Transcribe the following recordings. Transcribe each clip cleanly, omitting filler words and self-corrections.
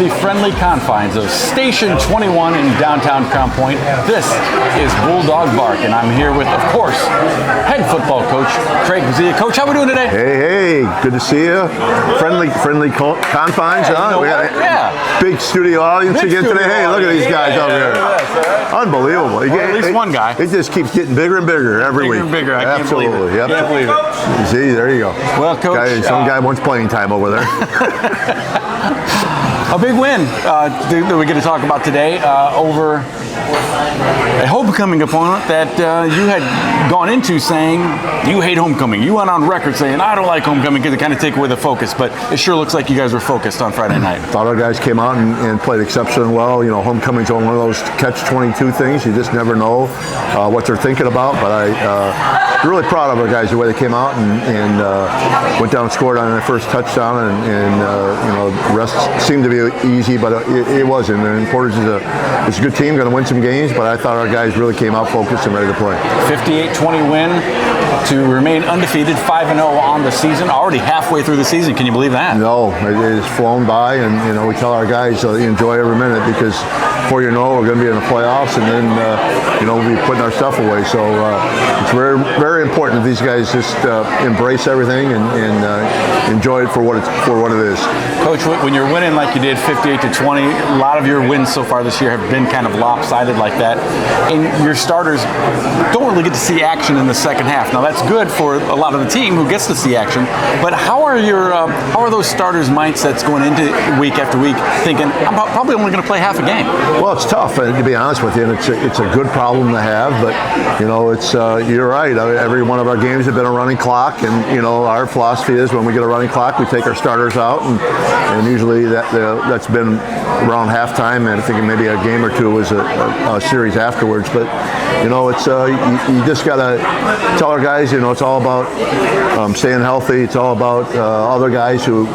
the friendly confines of Station 21 in downtown Crown Point. This is BullDog Bark, and I'm here with, of course, head football coach Craig Zia. Coach, how are we doing today? Hey, good to see you. Friendly confines, huh? You know We got yeah. Big studio audience again today. Hey, look at these guys over here. Unbelievable. Well, at least one guy. It just keeps getting bigger and bigger every week. Bigger and bigger. I Absolutely. can't believe it. Yep. Can't believe it. See, there you go. Well, Coach. Some guy wants playing time over there. A big win that we get to talk about today over a homecoming opponent that you had gone into saying you hate homecoming. You went on record saying, I don't like homecoming because it kind of take away the focus, but it sure looks like you guys were focused on Friday night. Thought our guys came out and played exceptionally well. You know, homecoming's one of those catch-22 things. You just never know what they're thinking about, but I'm really proud of our guys, the way they came out and went down and scored on their first touchdown, and you know, the rest seemed to be easy, but it wasn't. And Portage is a good team, going to win some games, but I thought our guys really came out focused and ready to play. 58-20 win to remain undefeated, 5-0 on the season, already halfway through the season. Can you believe that? No, it has flown by, and you know, we tell our guys enjoy every minute, because before you know, we're going to be in the playoffs, and then you know, we'll be putting our stuff away. So it's very, very important that these guys just embrace everything and enjoy it for what it is. Coach, when you're winning like you did, 58-20, a lot of your wins so far this year have been kind of lopsided like that, and your starters don't really get to see action in the second half. Now that's good for a lot of the team who gets to see action, but how are those starters' mindsets going into week after week, thinking I'm probably only going to play half a game? Well, it's tough, to be honest with you, and it's a good problem to have. But you know, it's you're right. Every one of our games have been a running clock, and you know, our philosophy is when we get a running clock, we take our starters out, and usually that's been around halftime, and I think maybe a game or two was a series afterwards. But you know, it's you just gotta tell our guys, you know, it's all about staying healthy. It's all about other guys who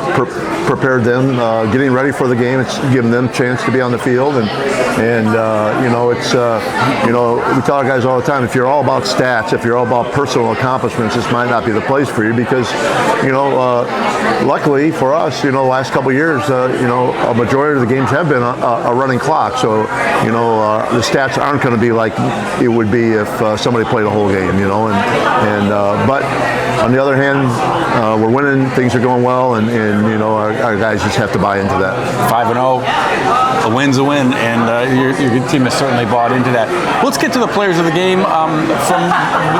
prepared them, getting ready for the game. It's giving them a chance to be on the field, and you know, it's you know, we tell our guys all the time, if you're all about stats, if you're all about personal accomplishments, this might not be the place for you, because you know, luckily for us, you know, the last couple of years, you know, a majority of the games have been a running clock, so you know, the stats aren't going to be like it would be if somebody played a whole game, you know, and but on the other hand, we're winning, things are going well, and you know, our guys just have to buy into that. 5-0, a win's a win, and your team has certainly bought into that. Let's get to the players of the game from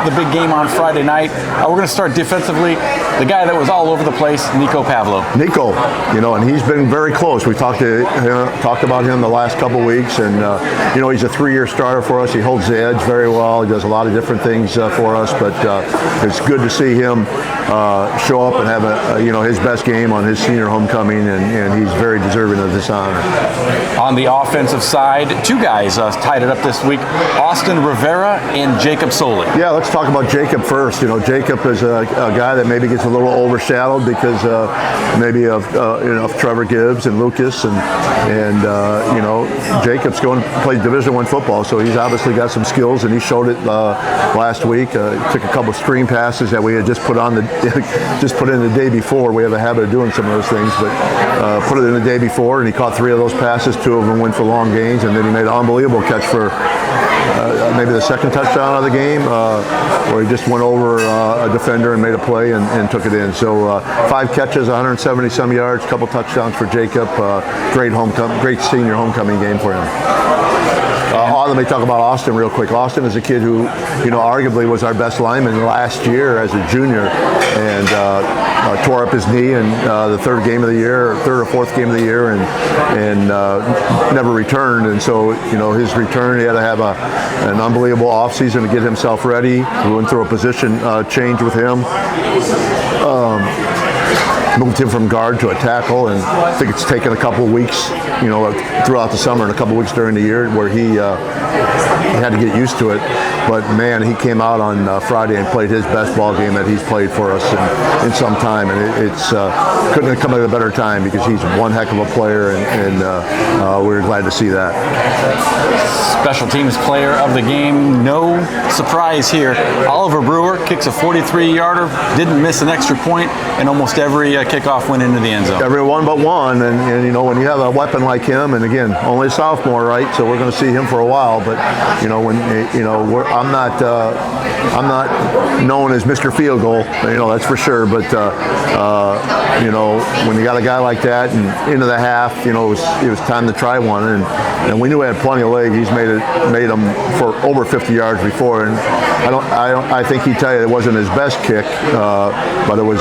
the big game on Friday night. We're going to start defensively. The guy that was all over the place, Nico Pavlo. Nico, you know, and he's been very close. We talked about him the last couple of weeks, and you know, he's a 3-year starter for us. He holds the edge very well. He does a lot of different things for us, but it's good to see him show up and have you know, his best game on his senior homecoming, and he's very deserving of this honor. On the offensive side, two guys tied it up this week, Austin Rivera and Jacob Soley. Yeah, let's talk about Jacob first. You know, Jacob is a guy that maybe gets a little overshadowed because maybe of you know, Trevor Gibbs and Lucas, and you know, Jacob's going to play Division I football, so he's obviously got some skills, and he showed it last week. Took a couple of screen passes that we had just put in the day before. We have a habit of doing some of those things, but put it in the day before, and he caught 3 of those passes. 2 of them went for long gains, and then he made an unbelievable catch for maybe the second touchdown of the game, where he just went over a defender and made a play and took it in. So 5 catches, 170 some yards, couple touchdowns for Jacob. Great senior homecoming game for him. Let me talk about Austin real quick. Austin is a kid who, you know, arguably was our best lineman last year as a junior, and tore up his knee in the third or fourth game of the year, and never returned. And so, you know, his return, he had to have an unbelievable offseason to get himself ready. We went through a position change with him. Moved him from guard to a tackle, and I think it's taken a couple of weeks, you know, throughout the summer and a couple of weeks during the year where he had to get used to it. But man, he came out on Friday and played his best ball game that he's played for us in some time, and it's couldn't have come at a better time, because he's one heck of a player, and we're glad to see that. Special teams player of the game, no surprise here. Oliver Brewer kicks a 43-yarder, didn't miss an extra point in almost every kickoff went into the end zone. Everyone but one, and you know, when you have a weapon like him, and again, only a sophomore, right? So we're going to see him for a while. But you know, when you know, I'm not known as Mr. Field Goal, you know, that's for sure. But you know, when you got a guy like that and into the half, you know, it was time to try one, and we knew he had plenty of leg. He's made them for over 50 yards before, and I think he'd tell you it wasn't his best kick, but it was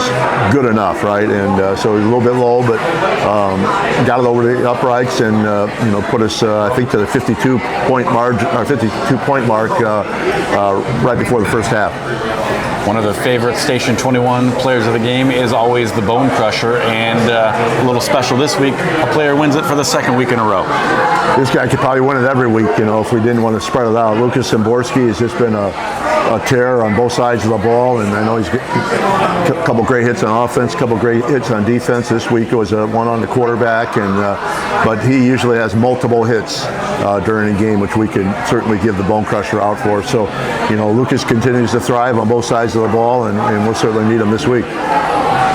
good enough, right? And so it was a little bit low, but got it over the uprights and you know, put us I think to the 52-point margin, or 52-point mark right before the first half. One of the favorite Station 21 players of the game is always the Bone Crusher, and a little special this week, a player wins it for the second week in a row. This guy could probably win it every week, you know, if we didn't want to spread it out. Lucas Szymborski has just been a terror on both sides of the ball, and I know he's got a couple great hits on offense, a couple great hits on defense. This week it was one on the quarterback, and but he usually has multiple hits during a game, which we can certainly give the Bone Crusher out for. So, you know, Lucas continues to thrive on both sides of the ball, and we'll certainly need him this week.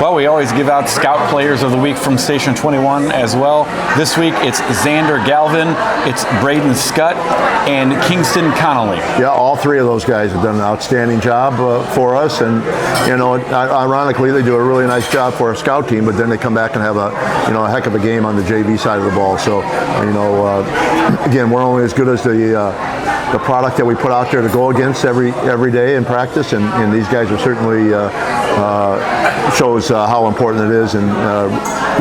Well, we always give out Scout Players of the Week from Station 21 as well. This week it's Xander Galvin, it's Braden Scott, and Kingston Connolly. Yeah, all three of those guys have done an outstanding job for us, and you know, ironically, they do a really nice job for our scout team, but then they come back and have a heck of a game on the JV side of the ball. So, you know, again, we're only as good as the product that we put out there to go against every day in practice, and these guys are certainly shows how important it is, and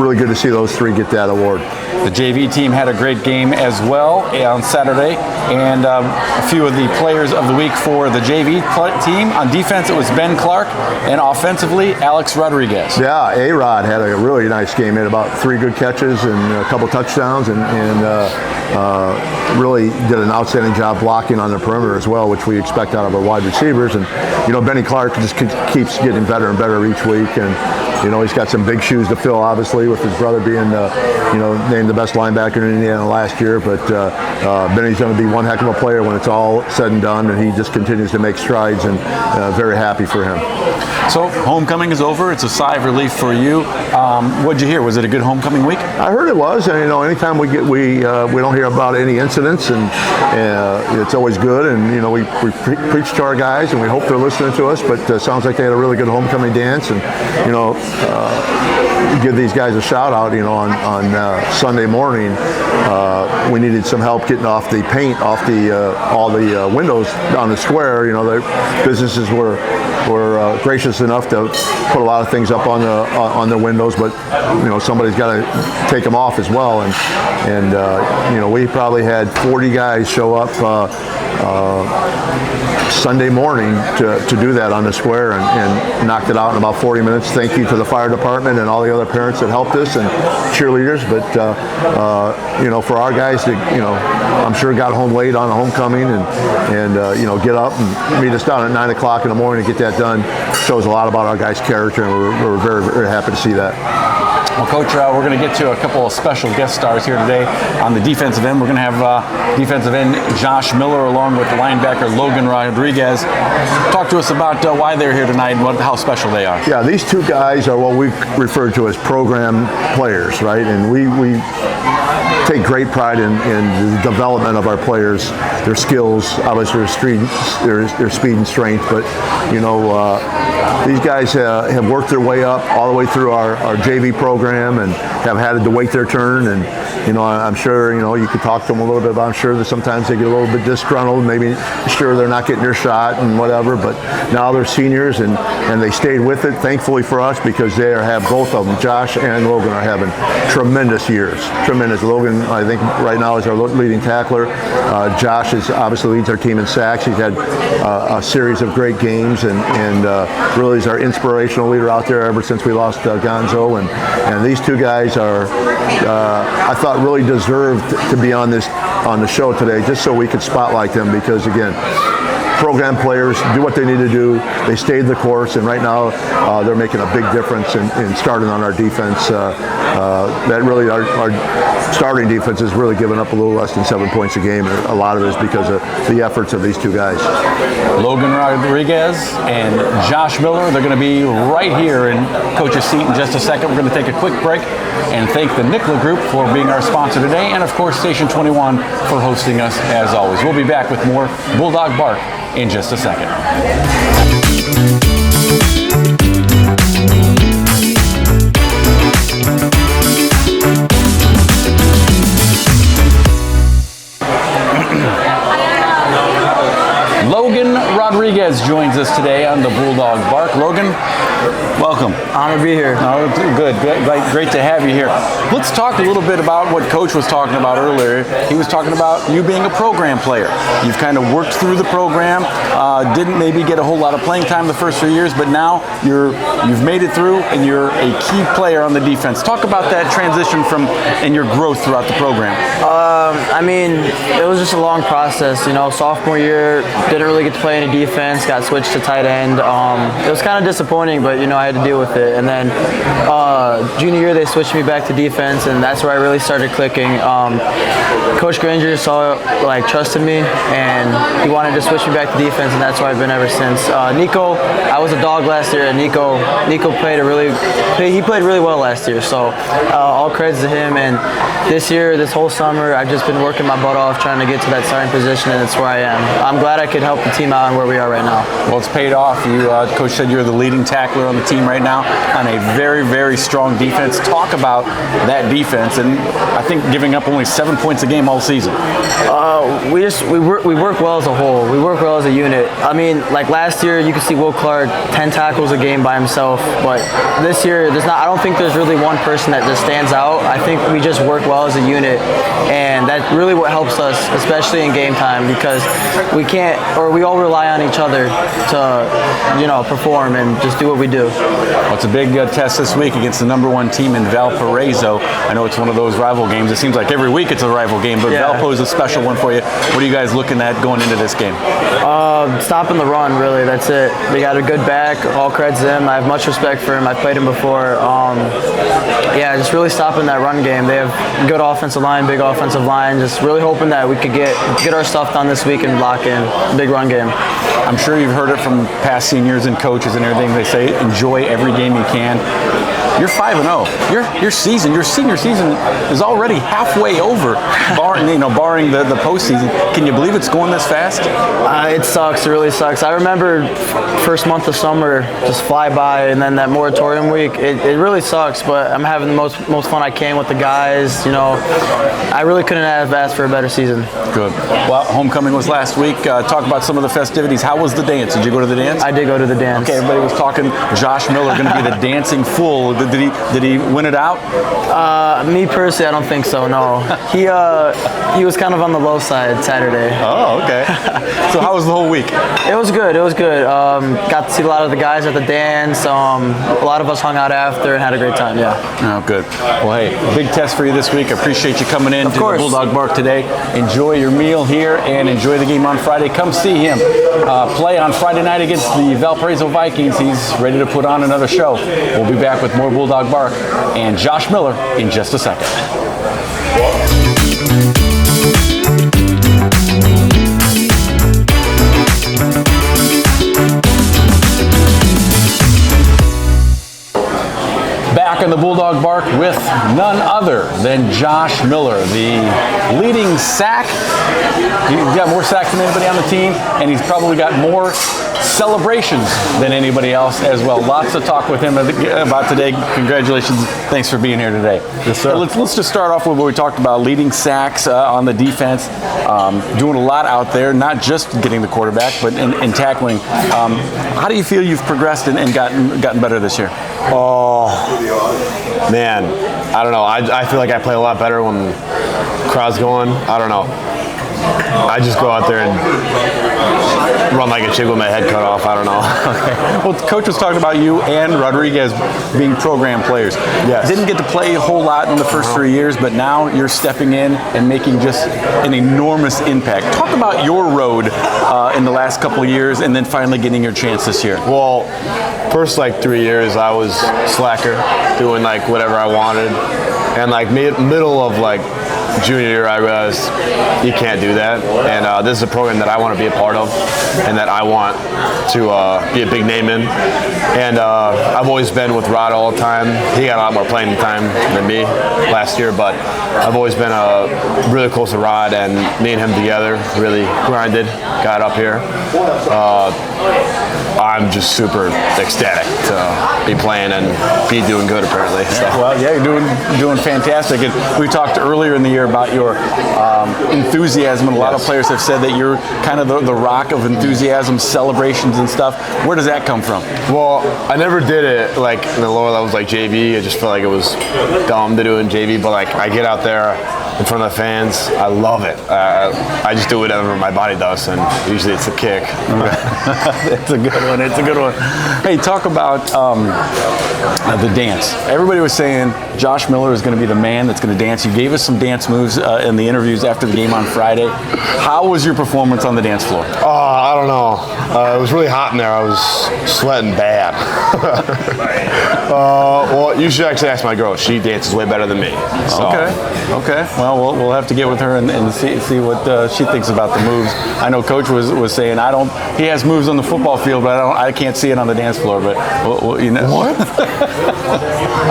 really good to see those three get that award. The JV team had a great game as well on Saturday, and a few of the players of the week for the JV team. On defense, it was Ben Clark, and offensively, Alex Rodriguez. Yeah, A-Rod had a really nice game. He had about 3 good catches and a couple touchdowns, and really did an outstanding job blocking on the perimeter as well, which we expect out of our wide receivers. And you know, Benny Clark just keeps getting better and better each week, and you know, he's got some big shoes to fill, obviously, with his brother being you know, named the best linebacker in Indiana last year. But Benny's going to be one heck of a player when it's all said and done, and he just continues to make strides, and very happy for him. So homecoming is over. It's a sigh of relief for you. What'd you hear? Was it a good homecoming week? I heard it was, and you know, anytime we don't hear about any incidents, and it's always good. And you know, we preach to our guys, and we hope they're listening to us. But sounds like they had a really good homecoming dance, and you know, give these guys a shout out. You know, on Sunday morning, we needed some help getting off the paint off all the windows on the square. You know, the businesses were gracious enough to put a lot of things up on the windows, but you know, somebody's got to take them off as well. And you know, we probably had 40 guys show up Sunday morning to do that on the square, and knocked it out in about 40 minutes. Thank you to the fire department and all the other parents that helped us, and cheerleaders. But you know, for our guys to, you know, I'm sure got home late on the homecoming, and you know, get up and meet us down at 9 o'clock in the morning to get that done shows a lot about our guys' character, and we're very, very happy to see that. Well, Coach, we're going to get to a couple of special guest stars here today on the defensive end. We're going to have defensive end Josh Miller along with linebacker Logan Rodriguez. Talk to us about why they're here tonight and how special they are. Yeah, these two guys are what we refer to as program players, right? And we take great pride in the development of our players, their skills, obviously their speed and strength. But you know, these guys have worked their way up all the way through our JV program, and have had to wait their turn. And you know, I'm sure, you know, you could talk to them a little bit about, I'm sure that sometimes they get a little bit disgruntled, maybe sure they're not getting their shot and whatever, but now they're seniors, and they stayed with it, thankfully for us, because they have, both of them, Josh and Logan, are having tremendous years. Tremendous. Logan, I think right now, is our leading tackler. Josh obviously leads our team in sacks. He's had a series of great games, and really is our inspirational leader out there ever since we lost Gonzo. And these two guys are, I thought, really deserved to be on the show today, just so we could spotlight them, because again, program players do what they need to do. They stayed the course, and right now they're making a big difference in starting on our defense. That really our starting defense has really given up a little less than 7 points a game. A lot of it is because of the efforts of these two guys. Logan Rodriguez and Josh Miller, they're going to be right here in Coach's seat in just a second. We're going to take a quick break and thank the Nicola Group for being our sponsor today, and of course Station 21 for hosting us as always. We'll be back with more Bulldog Bark in just a second. Logan Rodriguez joins us today on the Bulldog Bark. Logan, welcome. Honored to be here. Oh, good. Great to have you here. Let's talk a little bit about what Coach was talking about earlier. He was talking about you being a program player. You've kind of worked through the program, didn't maybe get a whole lot of playing time the first 3 years, but now you've made it through and you're a key player on the defense. Talk about that transition and your growth throughout the program. I mean, it was just a long process. You know, sophomore year, didn't really get to play any defense, got switched to tight end. It was kind of disappointing, but, you know, I had to deal with it. And then junior year, they switched me back to defense, and that's where I really started clicking. Coach Granger trusted me, and he wanted to switch me back to defense, and that's where I've been ever since. Nico, I was a dog last year, and Nico played really well last year, so all credits to him. And this whole summer, I've just been working my butt off trying to get to that starting position, and that's where I am. I'm glad I could help the team out and where we are right now. Well, it's paid off. Coach said you're the leading tackler on the team right now on a very, very strong defense. Talk about that defense, and I think giving up only 7 points a game all season. We work well as a whole. We work well as a unit. I mean, like last year, you could see Will Clark 10 tackles a game by himself, but this year I don't think there's really one person that just stands out. I think we just work well as a unit, and that's really what helps us, especially in game time, because we all rely on each other to, you know, perform and just do what we do. Well, it's a big test this week against the #1 team in Valparaiso. I know it's one of those rival games. It seems like every week it's a rival game, but Yeah. Valpo is a special one for you. What are you guys looking at going into this game? Stopping the run, really. That's it. They got a good back. All credits to him. I have much respect for him. I've played him before. Just really stopping that run game. They have good offensive line, big offensive line. Just really hoping that we could get our stuff done this week and lock in big run game. I'm sure you've heard it from past seniors and coaches and everything. They say enjoy every game you can. You're 5-0. Your senior season is already halfway over, barring the postseason. Can you believe it's going this fast? It sucks. It really sucks. I remember first month of summer just fly by, and then that moratorium week. It really sucks, but I'm having the most fun I can with the guys. You know, I really couldn't have asked for a better season. Good. Well, homecoming was last week. Talk about some of the festivities. How was the dance? Did you go to the dance? I did go to the dance. Okay, everybody was talking Josh Miller going to be the dancing fool. Did he win it out? Me personally, I don't think so. No, he was kind of on the low side Saturday. Oh, okay. So how was the whole week? It was good. It was good. Got to see a lot of the guys at the dance. A lot of us hung out after and had a great time. Yeah. Oh, good. Well, hey, big test for you this week. I appreciate you coming in to the Bulldog Bark today. Enjoy your meal here and enjoy the game on Friday. Come see him play on Friday night against the Valparaiso Vikings. He's ready to put on another show. We'll be back with more Bulldog Bark and Josh Miller in just a second. Back on the Bulldog Bark with none other than Josh Miller, the leading sack. He's got more sacks than anybody on the team, and he's probably got more celebrations than anybody else as well. Lots to talk with him about today. Congratulations. Thanks for being here today. Yes, sir. Let's just start off with what we talked about, leading sacks on the defense, doing a lot out there, not just getting the quarterback, but in tackling. How do you feel you've progressed and gotten better this year? Oh, man, I don't know. I feel like I play a lot better when the crowd's going. I don't know. I just go out there and run like a chick with my head cut off. I don't know. Well, Coach was talking about you and Rodriguez being program players. Yes. Didn't get to play a whole lot in the first 3 years, but now you're stepping in and making just an enormous impact. Talk about your road in the last couple of years and then finally getting your chance this year. Well, first 3 years I was slacker, doing whatever I wanted, and middle of junior year I realized you can't do that, and this is a program that I want to be a part of and that I want to be a big name in, and I've always been with Rod all the time. He got a lot more playing time than me last year, but I've always been really close to Rod, and me and him together really grinded, got up here. I'm just super ecstatic to be playing and be doing good apparently. So. Well, yeah, you're doing fantastic. And we talked earlier in the year about your enthusiasm, and a lot of players have said that you're kind of the rock of enthusiasm, celebrations and stuff. Where does that come from? Well, I never did it in the lower levels JV. I just felt like it was dumb to do in JV, but I get out there in front of the fans, I love it. I just do whatever my body does, and usually it's a kick. It's a good one. It's a good one. Hey, talk about the dance. Everybody was saying Josh Miller is going to be the man that's going to dance. You gave us some dance moves in the interviews after the game on Friday. How was your performance on the dance floor? I don't know. It was really hot in there. I was sweating bad. Well, you should actually ask my girl. She dances way better than me. So. Okay. Well, we'll have to get with her and see what she thinks about the moves. I know Coach was saying he has moves on the football field, but I can't see it on the dance floor. But you know what?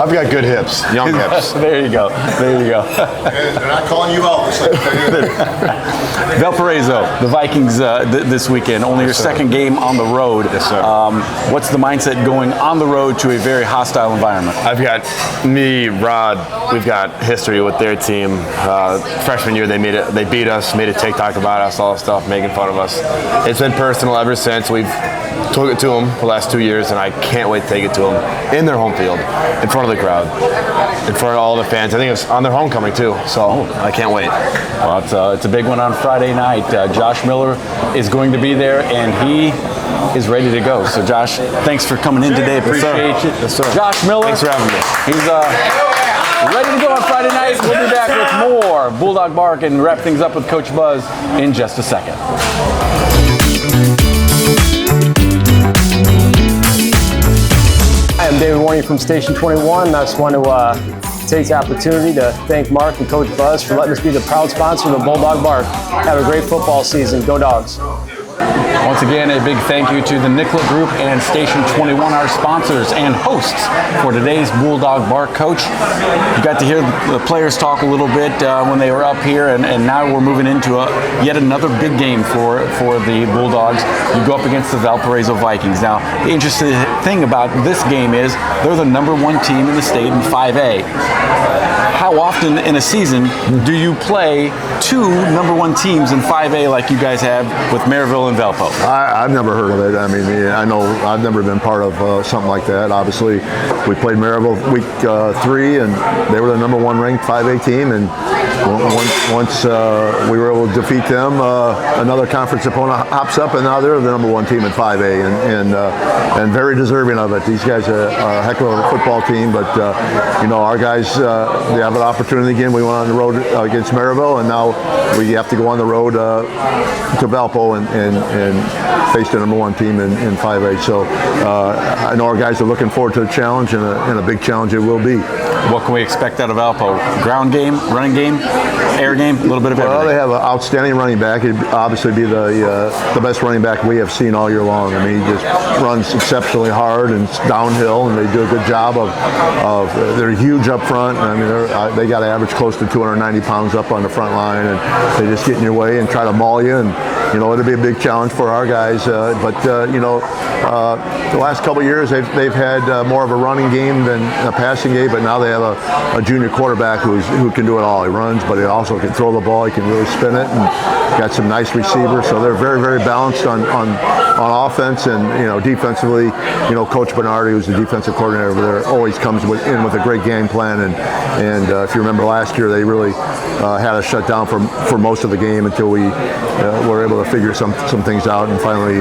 I've got good hips, young hips. There you go. They're not calling you out. Valparaiso, the Vikings this weekend. Only your second game on the road. Yes, sir. What's the mindset going on the road to a very hostile environment? I've got me, Rod. We've got history with their team. Freshman year, they beat us, made a TikTok about us, all that stuff, making fun of us. It's been personal ever since. We've took it to them the last 2 years, and I can't wait to take it to them in their home field, in front of the crowd, in front of all the fans. I think it's on their homecoming too, so I can't wait. Well, it's a big one on Friday night. Josh Miller is going to be there, and he is ready to go. So, Josh, thanks for coming in today. Appreciate you. Yes, sir. Josh Miller. Thanks for having me. He's ready to go on Friday night. We'll be back with more BullDog Bark and wrap things up with Coach Buzz in just a second. Hi, I'm David Warney from Station 21. I just want to take the opportunity to thank Mark and Coach Buzz for letting us be the proud sponsor of the BullDog Bark. Have a great football season. Go Dogs. Once again, a big thank you to the Nicolet Group and Station 21, our sponsors and hosts for today's BullDog Bark. Coach, you got to hear the players talk a little bit when they were up here, and now we're moving into yet another big game for the Bulldogs. You go up against the Valparaiso Vikings. Now, the interesting thing about this game is they're the #1 team in the state in 5A. How often in a season do you play two #1 teams in 5A like you guys have with Maryville and Valpo? I've never heard of it. I mean, I know I've never been part of something like that. Obviously, we played Maryville week 3, and they were the #1 ranked 5A team. And once we were able to defeat them, another conference opponent hops up, and now they're the #1 team in 5A, and very deserving of it. These guys are a heck of a football team, but our guys they have an opportunity again. We went on the road against Maryville, and now we have to go on the road to Valpo and face the #1 team in 5A. So I know our guys are looking forward to the challenge, and a big challenge it will be. What can we expect out of Valpo? Ground game, running game, air game, a little bit of everything. Well, they have an outstanding running back. He'd obviously be the best running back we have seen all year long. I mean, he just runs exceptionally hard and downhill, and they do a good job of they're huge up front. I mean, they got to average close to 290 pounds up on the front line, and they just get in your way and try to maul you. And it'll be a big challenge for our guys. But the last couple of years they've had more of a running game than a passing game. But now they have a junior quarterback who can do it all. He runs, range, but he also can throw the ball. He can really spin it, and got some nice receivers. So they're very, very balanced on offense, and defensively. Coach Bernardi, who's the defensive coordinator over there, always comes in with a great game plan. And if you remember last year, they really had us shut down for most of the game until we were able to figure some things out and finally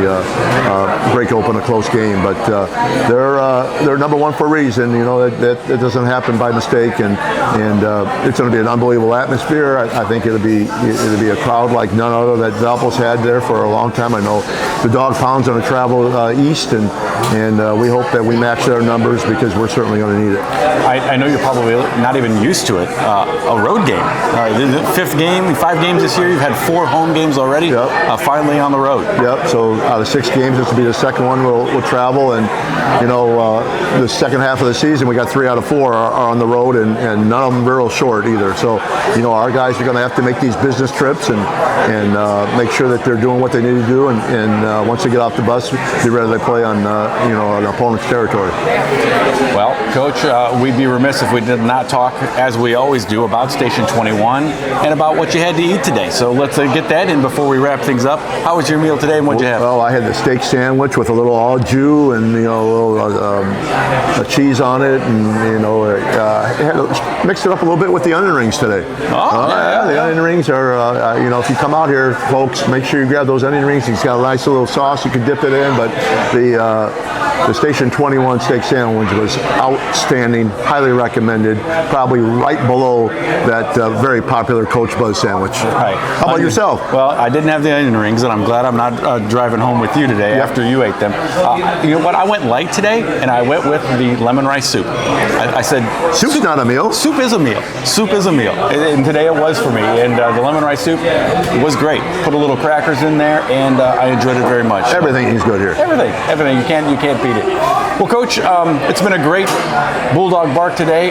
break open a close game. But they're number one for a reason. That doesn't happen by mistake, and it's going to be an unbelievable atmosphere. I think it'll be a crowd like none other that Valpo's had there for a long time. I know the Dog Pound's going to travel east, and we hope that we match their numbers, because we're certainly going to need it. I know you're probably not even used to it. A road game. The 5th game, 5 games this year. You've had 4 home games already. Yep. Finally on the road. Yep. So out of 6 games, this will be the second one we'll travel, and the second half of the season, we got 3 out of 4 are on the road, and none of them real short either. So our guys are going to have to make these business trips and make sure that they're doing what they need to do, and once they get off the bus, be ready to play on an opponent's territory. Well, Coach, we'd be remiss if we did not talk, as we always do, about Station 21 and about what you had to eat today. So let's get that in before we wrap things up. How was your meal today, and what'd you have? Well, I had the steak sandwich with a little au jus and a little cheese on it, and mixed it up a little bit with the onion rings today. Yeah, the onion rings are if you come out here, folks, make sure you grab those onion rings. It's got a nice little sauce you can dip it in, but the Station 21 steak sandwich was outstanding, highly recommended, probably right below that very popular Coach Buzz sandwich. Right. How about yourself? Well, I didn't have the onion rings, and I'm glad I'm not driving home with you today after you ate them. You know what? I went light today, and I went with the lemon rice soup. I said, soup's not a meal. Soup is a meal. Soup is a meal. And today it was for me. And the lemon rice soup was great. Put a little crackers in there, and I enjoyed it very much. Everything is good here. Everything. You can't beat it. Well, Coach, it's been a great BullDog Bark today.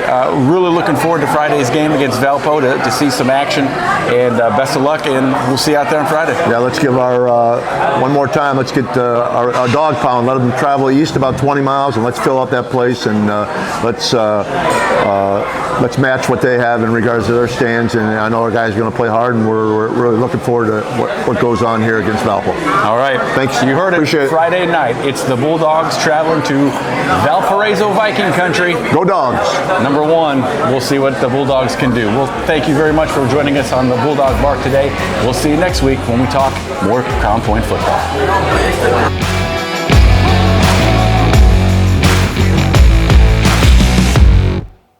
Really looking forward to Friday's game against Valpo to see some action. And best of luck, and we'll see you out there on Friday. Yeah, let's give our one more time. Let's get our Dog Pound. Let them travel east about 20 miles, and let's fill up that place, and let's match what they have in regards to their stands. And I know our guys are going to play hard, and we're really looking forward to what goes on here against Valpo. All right. Thanks. You heard it. Appreciate it. Friday night. It's the Bulldogs traveling to Valparaiso Viking country. Go Dogs. Number 1, we'll see what the Bulldogs can do. Well, thank you very much for joining us on the BullDog Bark today. We'll see you next week when we talk more Crown Point football.